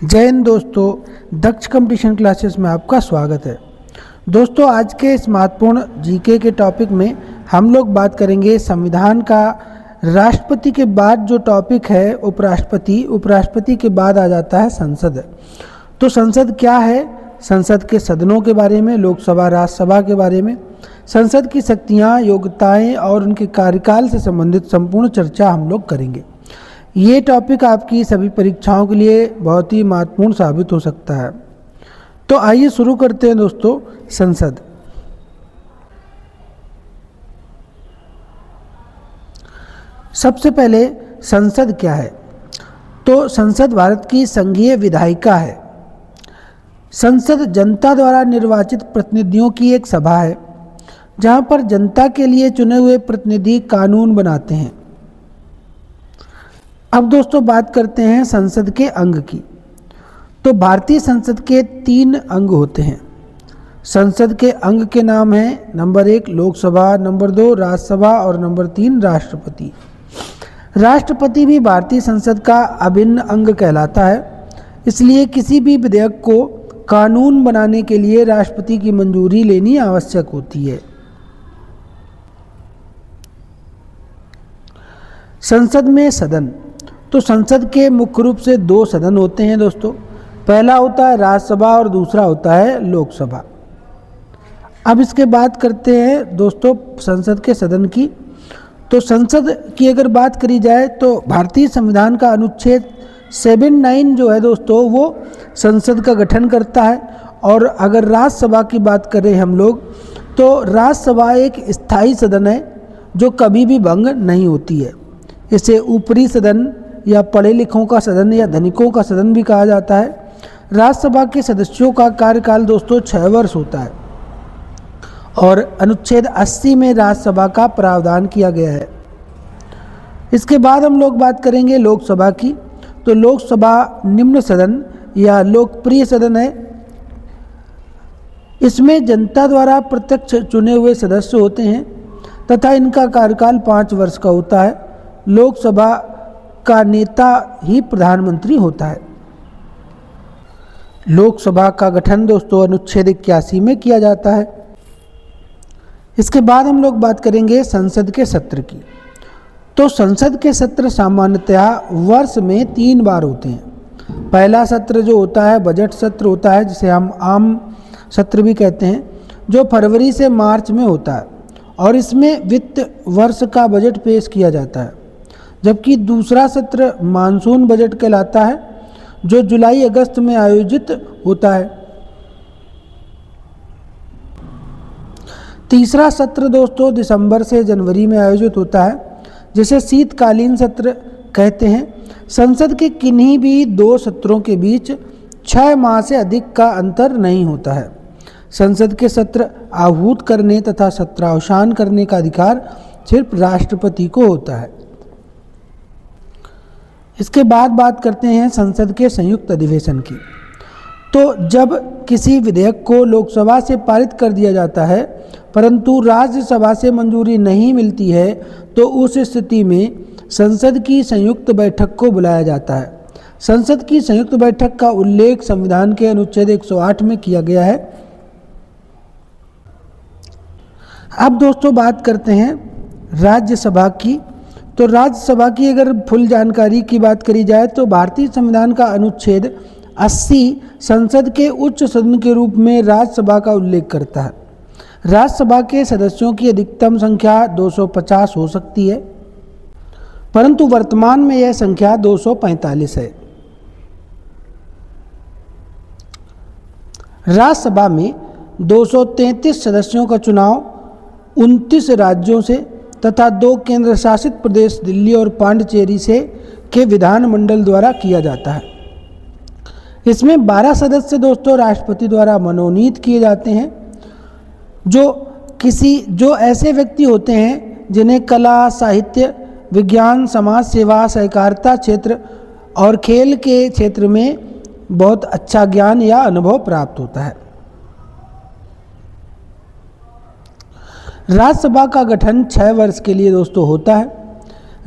जय हिंद दोस्तों, दक्ष competition classes में आपका स्वागत है। दोस्तों, आज के इस महत्वपूर्ण जीके के टॉपिक में हम लोग बात करेंगे संविधान का। राष्ट्रपति के बाद जो टॉपिक है उपराष्ट्रपति, उपराष्ट्रपति के बाद आ जाता है संसद। तो संसद क्या है, संसद के सदनों के बारे में, लोकसभा राज्यसभा के बारे में, संसद की शक्तियाँ, योग्यताएँ और उनके कार्यकाल से संबंधित संपूर्ण चर्चा हम लोग करेंगे। ये टॉपिक आपकी सभी परीक्षाओं के लिए बहुत ही महत्वपूर्ण साबित हो सकता है। तो आइए शुरू करते हैं दोस्तों। संसद, सबसे पहले संसद क्या है? तो संसद भारत की संघीय विधायिका है। संसद जनता द्वारा निर्वाचित प्रतिनिधियों की एक सभा है जहां पर जनता के लिए चुने हुए प्रतिनिधि कानून बनाते हैं। अब दोस्तों बात करते हैं संसद के अंग की। तो भारतीय संसद के 3 अंग होते हैं। संसद के अंग के नाम हैं नंबर 1 लोकसभा, नंबर 2 राज्यसभा और नंबर 3 राष्ट्रपति। राष्ट्रपति भी भारतीय संसद का अभिन्न अंग कहलाता है। इसलिए किसी भी विधेयक को कानून बनाने के लिए राष्ट्रपति की मंजूरी लेनी आवश्यक होती है। संसद में सदन, तो संसद के मुख्य रूप से 2 सदन होते हैं दोस्तों। पहला होता है राज्यसभा और दूसरा होता है लोकसभा। अब इसके बात करते हैं दोस्तों संसद के सदन की। तो संसद की अगर बात करी जाए तो भारतीय संविधान का अनुच्छेद 79 जो है दोस्तों वो संसद का गठन करता है। और अगर राज्यसभा की बात करें हम लोग, तो राज्यसभा एक स्थायी सदन है जो कभी भी भंग नहीं होती है। इसे ऊपरी सदन या पढ़े लिखों का सदन या धनिकों का सदन भी कहा जाता है। राज्यसभा के सदस्यों का कार्यकाल दोस्तों 6 वर्ष होता है और अनुच्छेद 80 में राज्यसभा का प्रावधान किया गया है। इसके बाद हम लोग बात करेंगे लोकसभा की। तो लोकसभा निम्न सदन या लोकप्रिय सदन है। इसमें जनता द्वारा प्रत्यक्ष चुने हुए सदस्य होते हैं तथा इनका कार्यकाल 5 वर्ष का होता है। लोकसभा का नेता ही प्रधानमंत्री होता है। लोकसभा का गठन दोस्तों अनुच्छेद 81 में किया जाता है। इसके बाद हम लोग बात करेंगे संसद के सत्र की। तो संसद के सत्र सामान्यतः वर्ष में 3 बार होते हैं। पहला सत्र जो होता है बजट सत्र होता है, जिसे हम आम सत्र भी कहते हैं, जो फरवरी से मार्च में होता है और इसमें वित्त वर्ष का बजट पेश किया जाता है। जबकि दूसरा सत्र मानसून बजट कहलाता है जो जुलाई अगस्त में आयोजित होता है। तीसरा सत्र दोस्तों दिसंबर से जनवरी में आयोजित होता है, जिसे शीतकालीन सत्र कहते हैं। संसद के किन्हीं भी 2 सत्रों के बीच 6 माह से अधिक का अंतर नहीं होता है। संसद के सत्र आहूत करने तथा सत्रावसान करने का अधिकार सिर्फ राष्ट्रपति को होता है। इसके बाद बात करते हैं संसद के संयुक्त अधिवेशन की। तो जब किसी विधेयक को लोकसभा से पारित कर दिया जाता है परंतु राज्यसभा से मंजूरी नहीं मिलती है, तो उस स्थिति में संसद की संयुक्त बैठक को बुलाया जाता है। संसद की संयुक्त बैठक का उल्लेख संविधान के अनुच्छेद 108 में किया गया है। अब दोस्तों बात करते हैं राज्यसभा की। तो राज्यसभा की अगर फुल जानकारी की बात करी जाए तो भारतीय संविधान का अनुच्छेद 80 संसद के उच्च सदन के रूप में राज्यसभा का उल्लेख करता है। राज्यसभा के सदस्यों की अधिकतम संख्या 250 हो सकती है, परंतु वर्तमान में यह संख्या 245 है। राज्यसभा में 233 सदस्यों का चुनाव 29 राज्यों से तथा 2 केंद्र शासित प्रदेश दिल्ली और पांडिचेरी से के विधानमंडल द्वारा किया जाता है। इसमें 12 सदस्य दोस्तों राष्ट्रपति द्वारा मनोनीत किए जाते हैं, जो ऐसे व्यक्ति होते हैं जिन्हें कला, साहित्य, विज्ञान, समाज सेवा, सहकारिता क्षेत्र और खेल के क्षेत्र में बहुत अच्छा ज्ञान या अनुभव प्राप्त होता है। राज्यसभा का गठन 6 वर्ष के लिए दोस्तों होता है।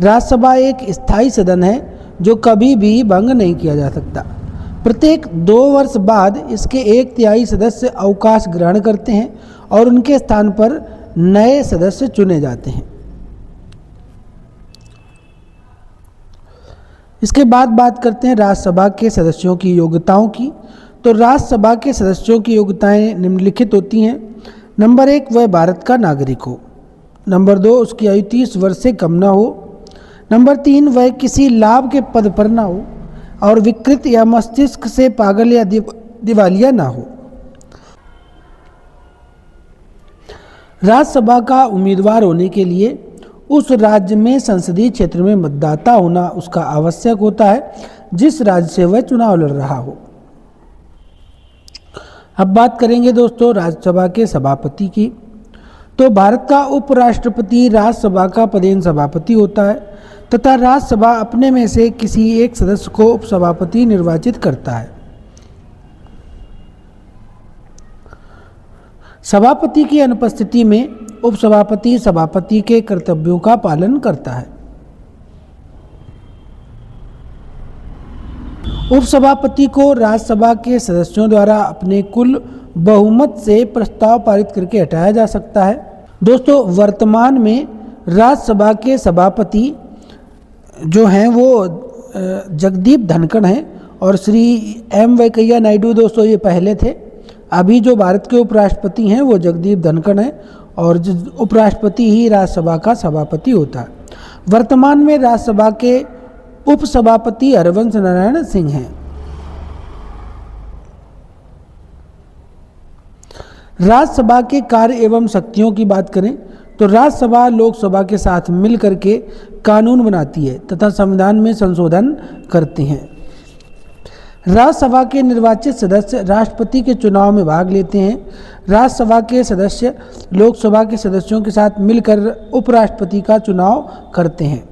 राज्यसभा एक स्थायी सदन है जो कभी भी भंग नहीं किया जा सकता। प्रत्येक 2 वर्ष बाद इसके 1/3 सदस्य अवकाश ग्रहण करते हैं और उनके स्थान पर नए सदस्य चुने जाते हैं। इसके बाद बात करते हैं राज्यसभा के सदस्यों की योग्यताओं की। तो राज्यसभा के सदस्यों की योग्यताएं निम्नलिखित होती हैं। नंबर 1, वह भारत का नागरिक हो। नंबर 2, उसकी आयु 30 वर्ष से कम ना हो। नंबर 3, वह किसी लाभ के पद पर ना हो और विकृत या मस्तिष्क से पागल या दिवालिया ना हो। राज्यसभा का उम्मीदवार होने के लिए उस राज्य में संसदीय क्षेत्र में मतदाता होना उसका आवश्यक होता है जिस राज्य से वह चुनाव लड़ रहा हो। अब बात करेंगे दोस्तों राज्यसभा के सभापति की। तो भारत का उपराष्ट्रपति राज्यसभा का पदेन सभापति होता है तथा राज्यसभा अपने में से किसी एक सदस्य को उपसभापति निर्वाचित करता है। सभापति की अनुपस्थिति में उपसभापति सभापति के कर्तव्यों का पालन करता है। उपसभापति को राज्यसभा के सदस्यों द्वारा अपने कुल बहुमत से प्रस्ताव पारित करके हटाया जा सकता है। दोस्तों वर्तमान में राज्यसभा के सभापति जो हैं वो जगदीप धनखड़ हैं और श्री एम वेंकैया नायडू दोस्तों ये पहले थे। अभी जो भारत के उपराष्ट्रपति हैं वो जगदीप धनखड़ हैं और उपराष्ट्रपति ही राज्यसभा का सभापति होता है। वर्तमान में राज्यसभा के उपसभापति हरवंश नारायण सिंह हैं। राज्यसभा के कार्य एवं शक्तियों की बात करें तो राज्यसभा लोकसभा के साथ मिलकर के कानून बनाती है तथा संविधान में संशोधन करती हैं। राज्यसभा के निर्वाचित सदस्य राष्ट्रपति के चुनाव में भाग लेते हैं। राज्यसभा के सदस्य लोकसभा के सदस्यों के साथ मिलकर उपराष्ट्रपति का चुनाव करते हैं।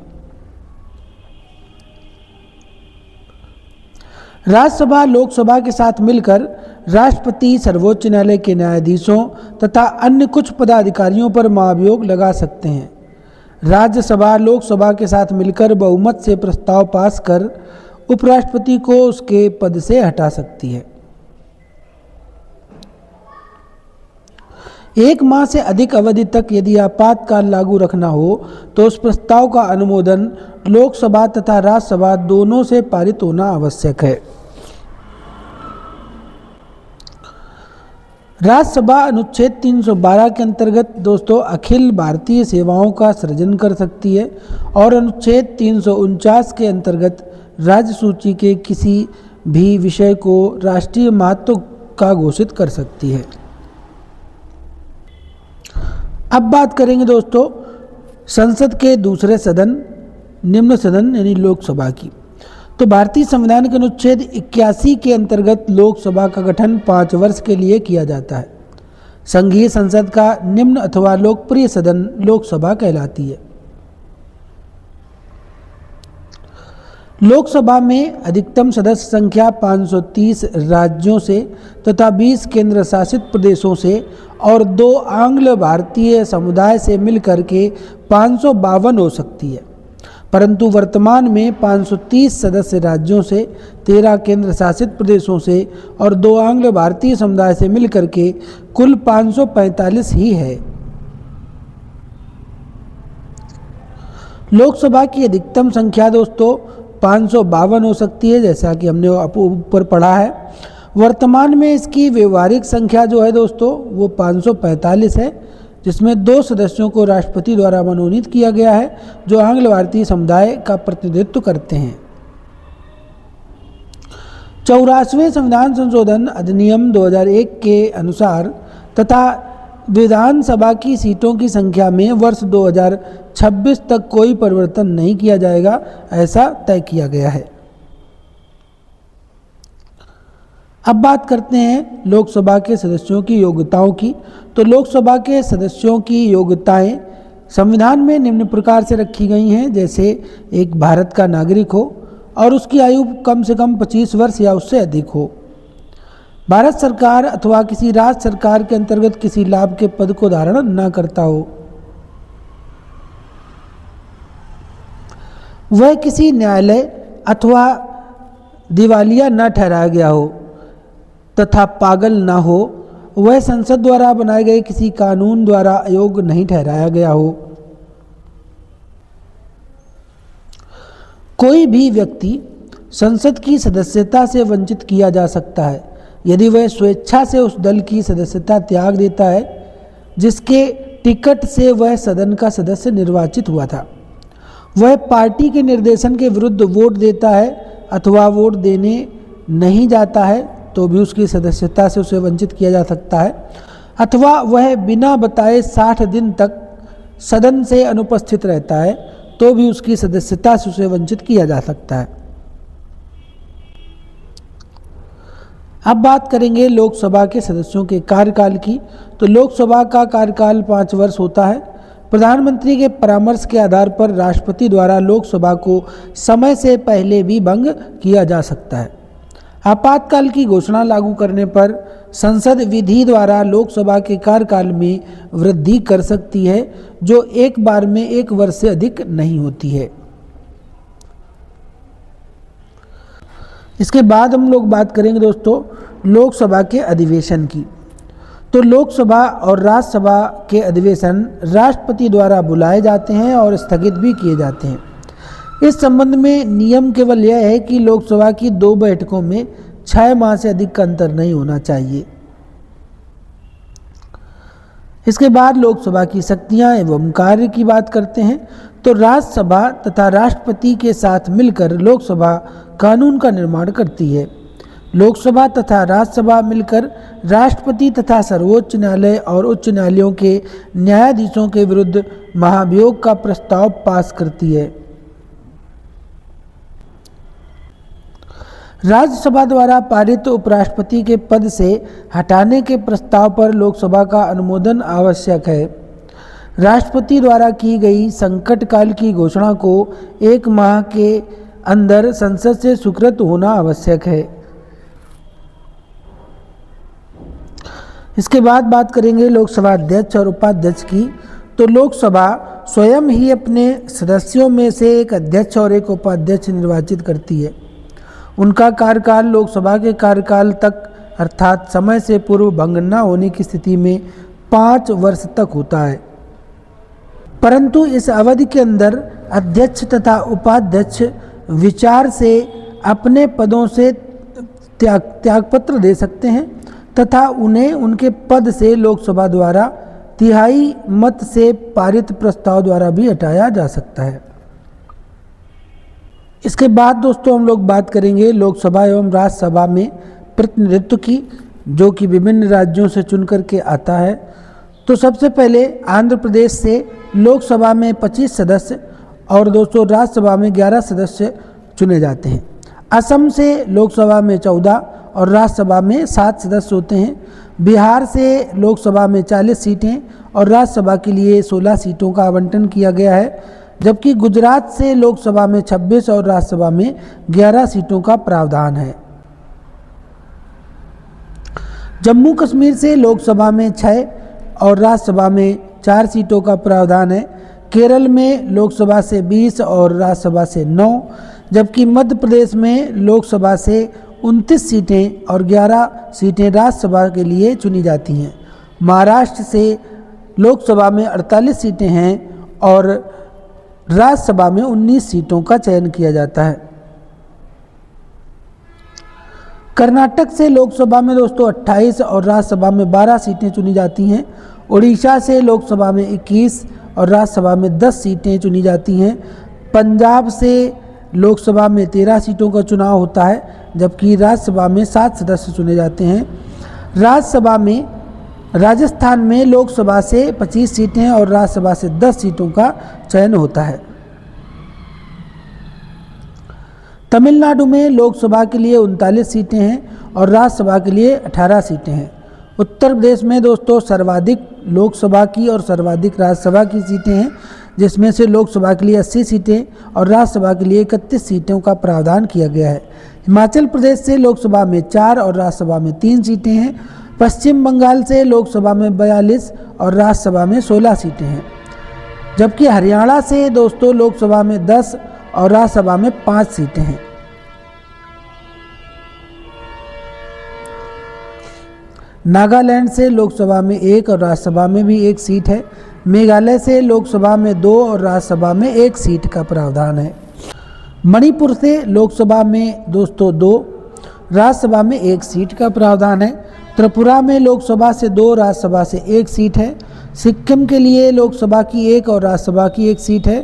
राज्यसभा लोकसभा के साथ मिलकर राष्ट्रपति सर्वोच्च न्यायालय के न्यायाधीशों तथा अन्य कुछ पदाधिकारियों पर महाभियोग लगा सकते हैं। राज्यसभा लोकसभा के साथ मिलकर बहुमत से प्रस्ताव पास कर उपराष्ट्रपति को उसके पद से हटा सकती है। 1 माह से अधिक अवधि तक यदि आपातकाल लागू रखना हो तो उस प्रस्ताव का अनुमोदन लोकसभा तथा राज्यसभा दोनों से पारित होना आवश्यक है। राज्यसभा अनुच्छेद 312 के अंतर्गत दोस्तों अखिल भारतीय सेवाओं का सृजन कर सकती है और अनुच्छेद 349 के अंतर्गत राज्य सूची के किसी भी विषय को राष्ट्रीय महत्व का घोषित कर सकती है। अब बात करेंगे दोस्तों संसद के दूसरे सदन निम्न सदन यानी लोकसभा की। तो भारतीय संविधान के अनुच्छेद 81 के अंतर्गत लोकसभा का गठन 5 वर्ष के लिए किया जाता है। संघीय संसद का निम्न अथवा लोकप्रिय सदन लोकसभा कहलाती है। लोकसभा में अधिकतम सदस्य संख्या 530 राज्यों से तथा 20 केंद्र शासित प्रदेशों से और 2 आंग्ल भारतीय समुदाय से मिलकर के 552 हो सकती है, परंतु वर्तमान में 530 सदस्य राज्यों से, 13 केंद्र शासित प्रदेशों से और 2 आंग्ल भारतीय समुदाय से मिलकर के कुल 545 ही है। लोकसभा की अधिकतम संख्या दोस्तों 552 हो सकती है, जैसा कि हमने ऊपर पढ़ा है। वर्तमान में इसकी व्यवहारिक संख्या जो है दोस्तों वो 545 है, जिसमें 2 सदस्यों को राष्ट्रपति द्वारा मनोनीत किया गया है जो आंग्ल भारतीय समुदाय का प्रतिनिधित्व करते हैं। 84वें संविधान संशोधन अधिनियम 2001 के अनुसार तथा विधानसभा की सीटों की संख्या में वर्ष 2026 तक कोई परिवर्तन नहीं किया जाएगा, ऐसा तय किया गया है। अब बात करते हैं लोकसभा के सदस्यों की योग्यताओं की। तो लोकसभा के सदस्यों की योग्यताएं संविधान में निम्न प्रकार से रखी गई हैं, जैसे एक भारत का नागरिक हो और उसकी आयु कम से कम 25 वर्ष या उससे अधिक हो, भारत सरकार अथवा किसी राज्य सरकार के अंतर्गत किसी लाभ के पद को धारण न करता हो, वह किसी न्यायालय अथवा दिवालिया न ठहराया गया हो तथा पागल न हो, वह संसद द्वारा बनाए गए किसी कानून द्वारा अयोग्य नहीं ठहराया गया हो। कोई भी व्यक्ति संसद की सदस्यता से वंचित किया जा सकता है यदि वह स्वेच्छा से उस दल की सदस्यता त्याग देता है जिसके टिकट से वह सदन का सदस्य निर्वाचित हुआ था, वह पार्टी के निर्देशन के विरुद्ध वोट देता है अथवा वोट देने नहीं जाता है तो भी उसकी सदस्यता से उसे वंचित किया जा सकता है, अथवा वह बिना बताए 60 दिन तक सदन से अनुपस्थित रहता है तो भी उसकी सदस्यता से उसे वंचित किया जा सकता है। अब बात करेंगे लोकसभा के सदस्यों के कार्यकाल की। तो लोकसभा का कार्यकाल 5 वर्ष होता है। प्रधानमंत्री के परामर्श के आधार पर राष्ट्रपति द्वारा लोकसभा को समय से पहले भी भंग किया जा सकता है। आपातकाल की घोषणा लागू करने पर संसद विधि द्वारा लोकसभा के कार्यकाल में वृद्धि कर सकती है जो एक बार में 1 वर्ष से अधिक नहीं होती है। इसके बाद हम लोग बात करेंगे दोस्तों लोकसभा के अधिवेशन की। तो लोकसभा और राज्यसभा के अधिवेशन राष्ट्रपति द्वारा बुलाए जाते हैं और स्थगित भी किए जाते हैं। इस संबंध में नियम केवल यह है कि लोकसभा की 2 बैठकों में 6 माह से अधिक का अंतर नहीं होना चाहिए। इसके बाद लोकसभा की शक्तियां एवं कार्य की बात करते हैं। तो राज्यसभा तथा राष्ट्रपति के साथ मिलकर लोकसभा कानून का निर्माण करती है। लोकसभा तथा राज्यसभा मिलकर राष्ट्रपति तथा सर्वोच्च न्यायालय और उच्च न्यायालयों के न्यायाधीशों के विरुद्ध महाभियोग का प्रस्ताव पास करती है। राज्यसभा द्वारा पारित उपराष्ट्रपति के पद से हटाने के प्रस्ताव पर लोकसभा का अनुमोदन आवश्यक है। राष्ट्रपति द्वारा की गई संकट काल की घोषणा को 1 माह के अंदर संसद से स्वीकृत होना आवश्यक है। इसके बाद बात करेंगे लोकसभा अध्यक्ष और उपाध्यक्ष की। तो लोकसभा स्वयं ही अपने सदस्यों में से एक अध्यक्ष और एक उपाध्यक्ष निर्वाचित करती है। उनका कार्यकाल लोकसभा के कार्यकाल तक अर्थात समय से पूर्व भंग न होने की स्थिति में 5 वर्ष तक होता है, परंतु इस अवधि के अंदर अध्यक्ष तथा उपाध्यक्ष विचार से अपने पदों से त्यागपत्र दे सकते हैं तथा उन्हें उनके पद से लोकसभा द्वारा 3/4 मत से पारित प्रस्ताव द्वारा भी हटाया जा सकता है। इसके बाद दोस्तों हम लोग बात करेंगे लोकसभा एवं राज्यसभा में प्रतिनिधित्व की, जो कि विभिन्न राज्यों से चुन करके आता है। तो सबसे पहले आंध्र प्रदेश से लोकसभा में 25 सदस्य और दोस्तों राज्यसभा में 11 सदस्य चुने जाते हैं। असम से लोकसभा में 14 और राज्यसभा में 7 सदस्य होते हैं। बिहार से लोकसभा में 40 सीटें और राज्यसभा के लिए 16 सीटों का आवंटन किया गया है, जबकि गुजरात से लोकसभा में 26 और राज्यसभा में 11 सीटों का प्रावधान है। जम्मू कश्मीर से लोकसभा में 6 और राज्यसभा में 4 सीटों का प्रावधान है। केरल में लोकसभा से 20 और राज्यसभा से 9, जबकि मध्य प्रदेश में लोकसभा से 29 सीटें और 11 सीटें राज्यसभा के लिए चुनी जाती हैं। महाराष्ट्र से लोकसभा में 48 सीटें हैं और राज्यसभा में 19 सीटों का चयन किया जाता है। कर्नाटक से लोकसभा में दोस्तों 28 और राज्यसभा में 12 सीटें चुनी जाती हैं। उड़ीसा से लोकसभा में 21 और राज्यसभा में 10 सीटें चुनी जाती हैं। पंजाब से लोकसभा में 13 सीटों का चुनाव होता है, जबकि राज्यसभा में 7 सदस्य चुने जाते हैं। राज्यसभा में राजस्थान में लोकसभा से 25 सीटें और राज्यसभा से 10 सीटों का चयन होता है। तमिलनाडु में लोकसभा के लिए 39 सीटें हैं और राज्यसभा के लिए 18 सीटें हैं। उत्तर प्रदेश में दोस्तों सर्वाधिक लोकसभा की और सर्वाधिक राज्यसभा की सीटें हैं, जिसमें से लोकसभा के लिए 80 सीटें और राज्यसभा के लिए 31 सीटों का प्रावधान किया गया है। हिमाचल प्रदेश से लोकसभा में 4 और राज्यसभा में 3 सीटें हैं। पश्चिम बंगाल से लोकसभा में 42 और राज्यसभा में 16 सीटें हैं, जबकि हरियाणा से दोस्तों लोकसभा में 10 और राज्यसभा में 5 सीटें हैं। नागालैंड से लोकसभा में 1 और राज्यसभा में भी 1 सीट है। मेघालय से लोकसभा में 2 और राज्यसभा में 1 सीट का प्रावधान है। मणिपुर से लोकसभा में दोस्तों 2, राज्यसभा में 1 सीट का प्रावधान है। त्रिपुरा में लोकसभा से 2, राज्यसभा से 1 सीट है। सिक्किम के लिए लोकसभा की 1 और राज्यसभा की 1 सीट है।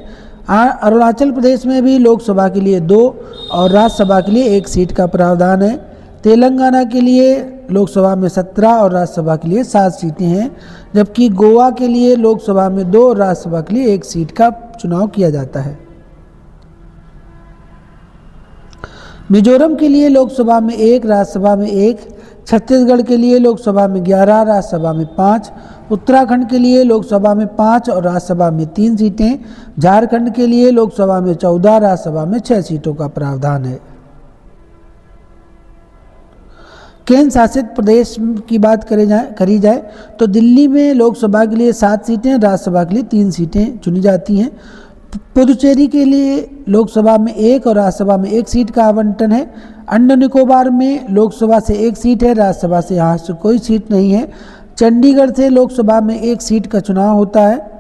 अरुणाचल प्रदेश में भी लोकसभा के लिए 2 और राज्यसभा के लिए 1 सीट का प्रावधान है। तेलंगाना के लिए लोकसभा में 17 और राज्यसभा के लिए 7 सीटें हैं, जबकि गोवा के लिए लोकसभा में 2 और राज्यसभा के लिए 1 सीट का चुनाव किया जाता है। मिजोरम के लिए लोकसभा में 1, राज्यसभा में 1, छत्तीसगढ़ के लिए लोकसभा में 11, राज्यसभा में 5, उत्तराखंड के लिए लोकसभा में 5 और राज्यसभा में 3 सीटें, झारखंड के लिए लोकसभा में 14, राज्यसभा में 6 सीटों का प्रावधान है। केंद्र शासित प्रदेश की बात करी जाए तो दिल्ली में लोकसभा के लिए 7 सीटें, राज्यसभा के लिए 3 सीटें चुनी जाती हैं। पुदुचेरी के लिए लोकसभा में 1 और राज्यसभा में 1 सीट का आवंटन है। अंडमान निकोबार में लोकसभा से 1 सीट है, राज्यसभा से यहाँ से कोई सीट नहीं है। चंडीगढ़ से लोकसभा में 1 सीट का चुनाव होता है।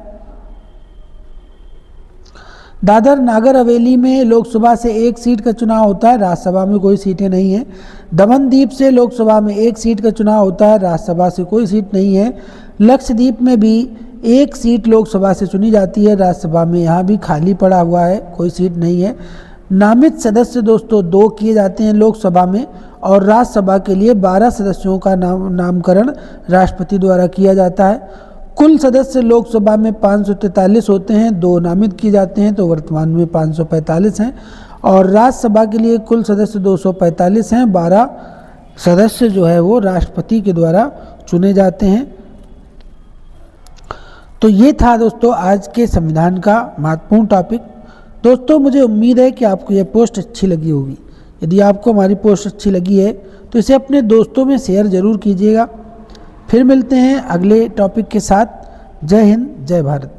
दादर नागर हवेली में लोकसभा से 1 सीट का चुनाव होता है, राज्यसभा में कोई सीटें नहीं है। दमन दीप से लोकसभा में 1 सीट का चुनाव होता है, राज्यसभा से कोई सीट नहीं है। लक्षद्वीप में भी 1 सीट लोकसभा से चुनी जाती है, राज्यसभा में यहाँ भी खाली पड़ा हुआ है, कोई सीट नहीं है। नामित सदस्य दोस्तों 2 किए जाते हैं लोकसभा में, और राज्यसभा के लिए 12 सदस्यों का नामकरण राष्ट्रपति द्वारा किया जाता है। कुल सदस्य लोकसभा में 543 होते हैं, 2 नामित किए जाते हैं, तो वर्तमान में 545 हैं। और राज्यसभा के लिए कुल सदस्य 245 हैं, 12 सदस्य जो है वो राष्ट्रपति के द्वारा चुने जाते हैं। तो ये था दोस्तों आज के संविधान का महत्वपूर्ण टॉपिक। दोस्तों मुझे उम्मीद है कि आपको ये पोस्ट अच्छी लगी होगी। यदि आपको हमारी पोस्ट अच्छी लगी है तो इसे अपने दोस्तों में शेयर ज़रूर कीजिएगा। फिर मिलते हैं अगले टॉपिक के साथ। जय हिंद, जय भारत।